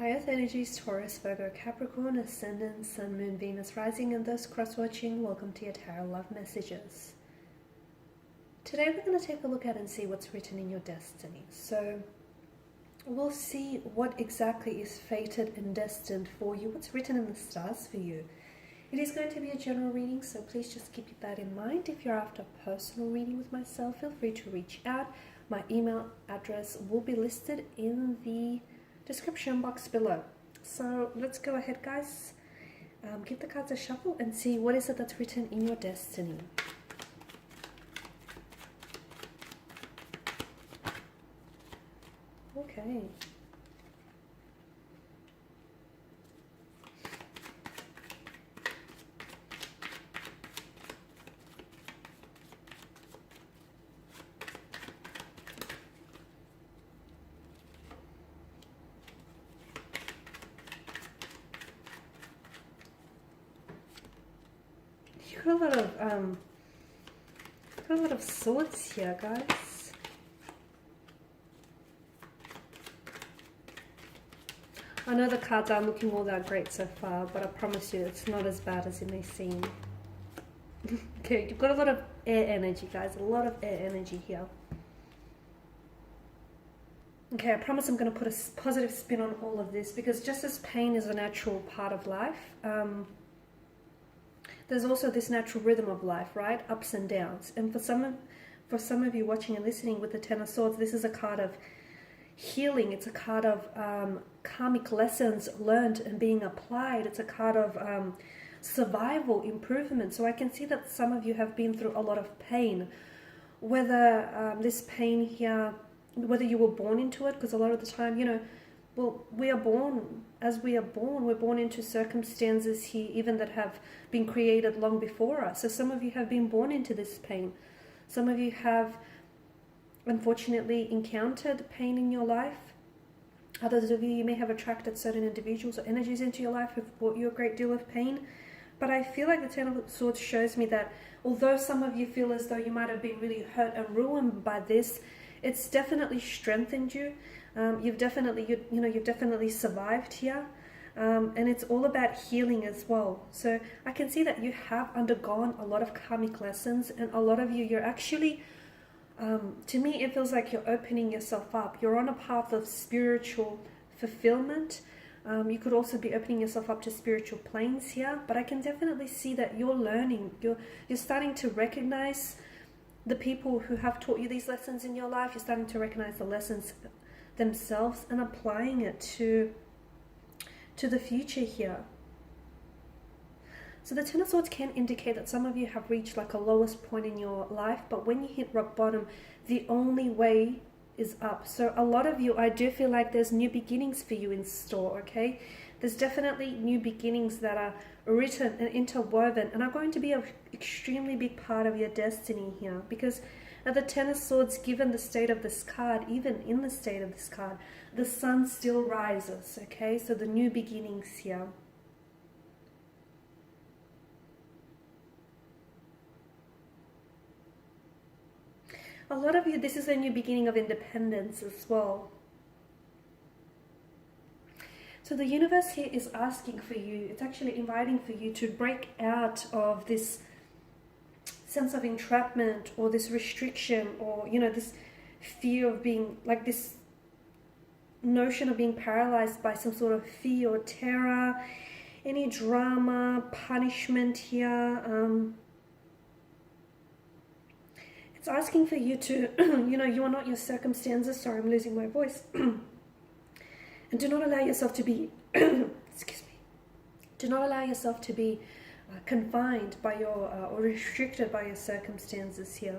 High Earth energies, Taurus, Virgo, Capricorn, Ascendant, Sun, Moon, Venus, Rising, and those cross-watching, welcome to your Tarot Love Messages. Today we're going to take a look at and see what's written in your destiny. So we'll see what exactly is fated and destined for you, what's written in the stars for you. It is going to be a general reading, so please just keep that in mind. If you're after a personal reading with myself, feel free to reach out. My email address will be listed in the description box below. So let's go ahead, guys. Give the cards a shuffle and see what is it that's written in your destiny. Okay. Got a lot of swords here, guys. I know the cards aren't looking all that great so far, but I promise you it's not as bad as it may seem. Okay, you've got a lot of air energy, guys. A lot of air energy here. Okay, I promise I'm going to put a positive spin on all of this, because just as pain is a natural part of life, there's also this natural rhythm of life, right? Ups and downs. And for some of you watching and listening with the Ten of Swords, this is a card of healing. It's a card of karmic lessons learned and being applied. It's a card of survival, improvement. So I can see that some of you have been through a lot of pain. Whether this pain here, whether you were born into it, because a lot of the time, you know, well, we are born, as we are born, we're born into circumstances here, even that have been created long before us. So some of you have been born into this pain. Some of you have, unfortunately, encountered pain in your life. Others of you may have attracted certain individuals or energies into your life who've brought you a great deal of pain. But I feel like the Ten of Swords shows me that although some of you feel as though you might have been really hurt and ruined by this, it's definitely strengthened you. You've definitely survived here, and it's all about healing as well. So I can see that you have undergone a lot of karmic lessons, and a lot of you, you're actually, to me, it feels like you're opening yourself up. You're on a path of spiritual fulfillment. You could also be opening yourself up to spiritual planes here, but I can definitely see that you're learning. You're starting to recognize the people who have taught you these lessons in your life. You're starting to recognize the lessons themselves and applying it to the future here. So the Ten of Swords can indicate that some of you have reached like a lowest point in your life, but when you hit rock bottom, the only way is up. So a lot of you, I do feel like there's new beginnings for you in store, okay? There's definitely new beginnings that are written and interwoven and are going to be an extremely big part of your destiny here, because at the Ten of Swords, given the state of this card, even in the state of this card, the sun still rises, okay? So the new beginnings here. A lot of you, this is a new beginning of independence as well. So the universe here is asking for you, it's actually inviting for you to break out of this sense of entrapment or this restriction, or, you know, this fear of being, like this notion of being paralyzed by some sort of fear or terror, any drama, punishment here. It's asking for you to, you know, you are not your circumstances. Sorry, I'm losing my voice. And do not allow yourself to be, excuse me, do not allow yourself to be confined by your, or restricted by your circumstances here.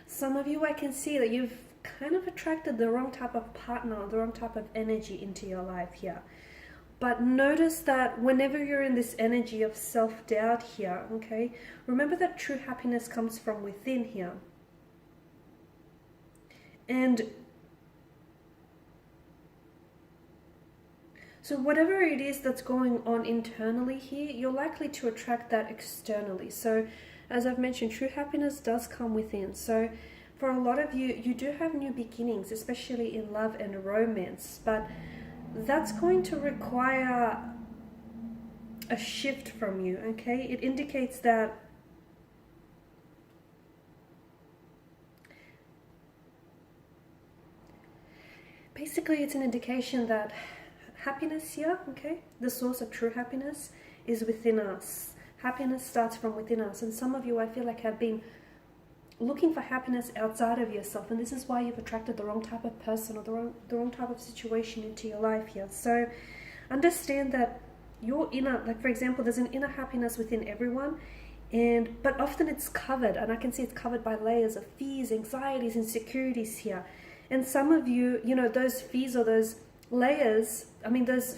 Some of you, I can see that you've kind of attracted the wrong type of partner, the wrong type of energy into your life here. But notice that whenever you're in this energy of self-doubt here, okay, remember that true happiness comes from within here. And so whatever it is that's going on internally here, you're likely to attract that externally. So as I've mentioned, true happiness does come within. So for a lot of you, you do have new beginnings, especially in love and romance, but that's going to require a shift from you, okay? It indicates that basically it's an indication that happiness here, okay, the source of true happiness is within us. Happiness starts from within us, and some of you, I feel like, have been looking for happiness outside of yourself, and this is why you've attracted the wrong type of person or the wrong type of situation into your life here. So understand that your inner, like for example, there's an inner happiness within everyone, but often it's covered, and I can see it's covered by layers of fears, anxieties, insecurities here. And some of you, you know, those fears or those layers, I mean those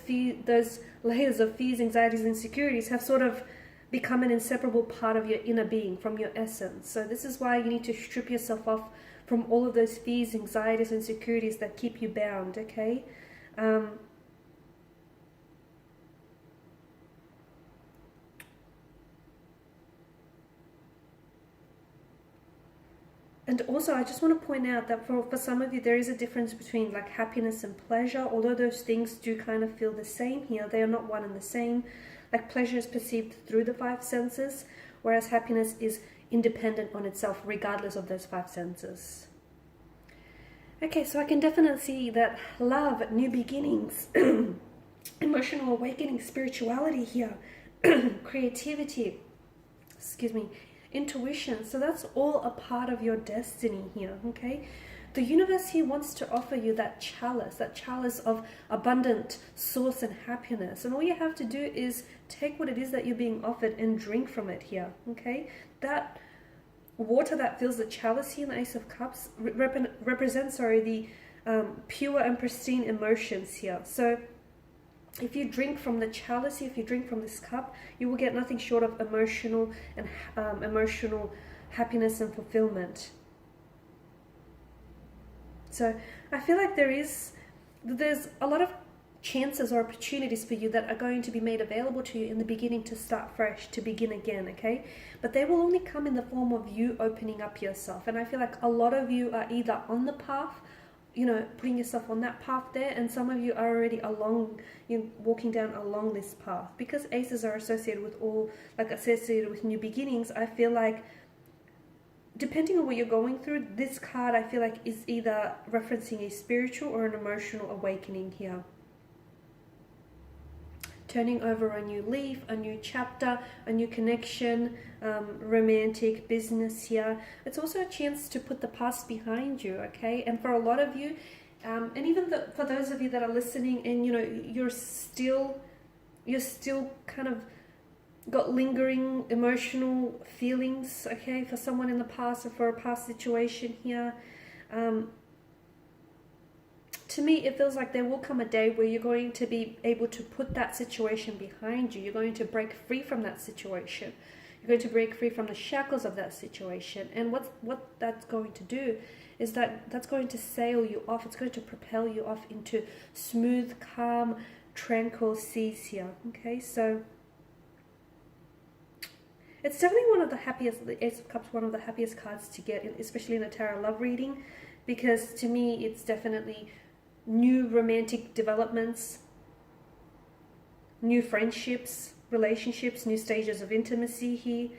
layers of fears, anxieties, insecurities have sort of become an inseparable part of your inner being, from your essence. So this is why you need to strip yourself off from all of those fears, anxieties, and insecurities that keep you bound, okay? And also, I just want to point out that for some of you, there is a difference between like happiness and pleasure. Although those things do kind of feel the same here, they are not one and the same. Like pleasure is perceived through the five senses, whereas happiness is independent on itself, regardless of those five senses. Okay, so I can definitely see that love, new beginnings, emotional awakening, spirituality here, creativity, excuse me, intuition. So that's all a part of your destiny here, okay? The universe here wants to offer you that chalice of abundant source and happiness. And all you have to do is take what it is that you're being offered and drink from it here, okay? That water that fills the chalice here in the Ace of Cups represents, the pure and pristine emotions here. So if you drink from the chalice, if you drink from this cup, you will get nothing short of emotional happiness and fulfillment. So I feel like there's a lot of chances or opportunities for you that are going to be made available to you in the beginning to start fresh, to begin again, okay? But they will only come in the form of you opening up yourself. And I feel like a lot of you are either on the path, you know, putting yourself on that path there, and some of you are already walking down along this path. Because aces are associated with new beginnings, I feel like depending on what you're going through, this card I feel like is either referencing a spiritual or an emotional awakening here. Turning over a new leaf, a new chapter, a new connection, romantic, business here. It's also a chance to put the past behind you, okay? And for a lot of you, and even for those of you that are listening and, you know, you're still kind of got lingering emotional feelings, okay, for someone in the past or for a past situation here. To me, it feels like there will come a day where you're going to be able to put that situation behind you. You're going to break free from that situation. You're going to break free from the shackles of that situation. And what that's going to do is that's going to sail you off. It's going to propel you off into smooth, calm, tranquil seas here, okay? So it's definitely one of the happiest, the Ace of Cups, one of the happiest cards to get, especially in a tarot love reading, because to me it's definitely new romantic developments, new friendships, relationships, new stages of intimacy here,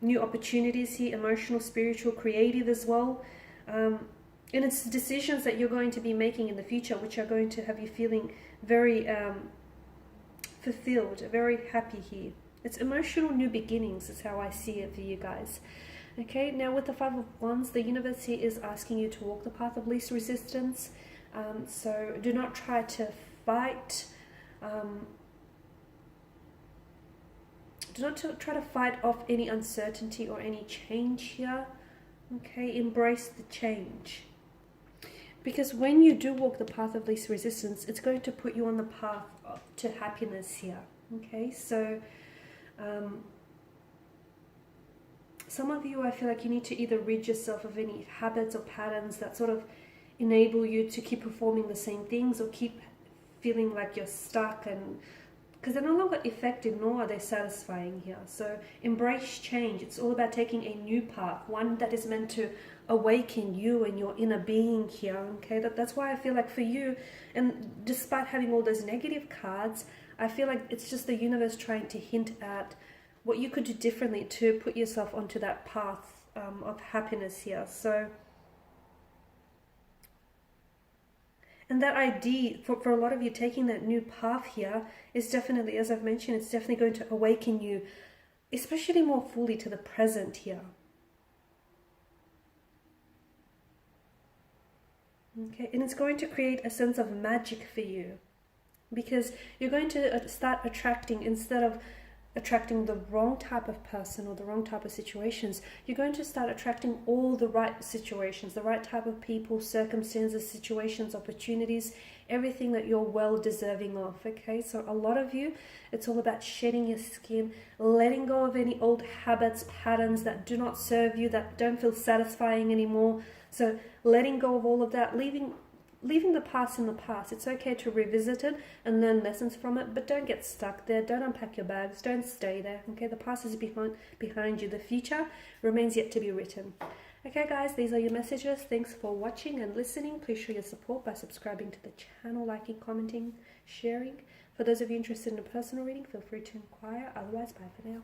new opportunities here, emotional, spiritual, creative as well. And it's decisions that you're going to be making in the future which are going to have you feeling very fulfilled, very happy here. It's emotional new beginnings is how I see it for you guys. Okay, now with the Five of Wands, the universe here is asking you to walk the path of least resistance. So do not try to fight. Do not try to fight off any uncertainty or any change here. Okay, embrace the change. Because when you do walk the path of least resistance, it's going to put you on the path to happiness here. Okay, so some of you, I feel like you need to either rid yourself of any habits or patterns that sort of enable you to keep performing the same things or keep feeling like you're stuck, and because they're no longer effective nor are they satisfying here. So embrace change. It's all about taking a new path, one that is meant to awaken you and your inner being here, okay? That's why I feel like for you, and despite having all those negative cards, I feel like it's just the universe trying to hint at what you could do differently to put yourself onto that path of happiness here. So, and that idea, for a lot of you, taking that new path here is definitely, as I've mentioned, it's definitely going to awaken you, especially more fully to the present here. Okay, and it's going to create a sense of magic for you, because you're going to start attracting, instead of attracting the wrong type of person or the wrong type of situations, you're going to start attracting all the right situations, the right type of people, circumstances, situations, opportunities, everything that you're well deserving of. Okay, so a lot of you, it's all about shedding your skin, letting go of any old habits, patterns that do not serve you, that don't feel satisfying anymore. So letting go of all of that, leaving the past in the past. It's okay to revisit it and learn lessons from it, but don't get stuck there. Don't unpack your bags. Don't stay there. Okay, the past is behind you. The future remains yet to be written. Okay guys, these are your messages. Thanks for watching and listening. Please show your support by subscribing to the channel, liking, commenting, sharing. For those of you interested in a personal reading, feel free to inquire. Otherwise, bye for now.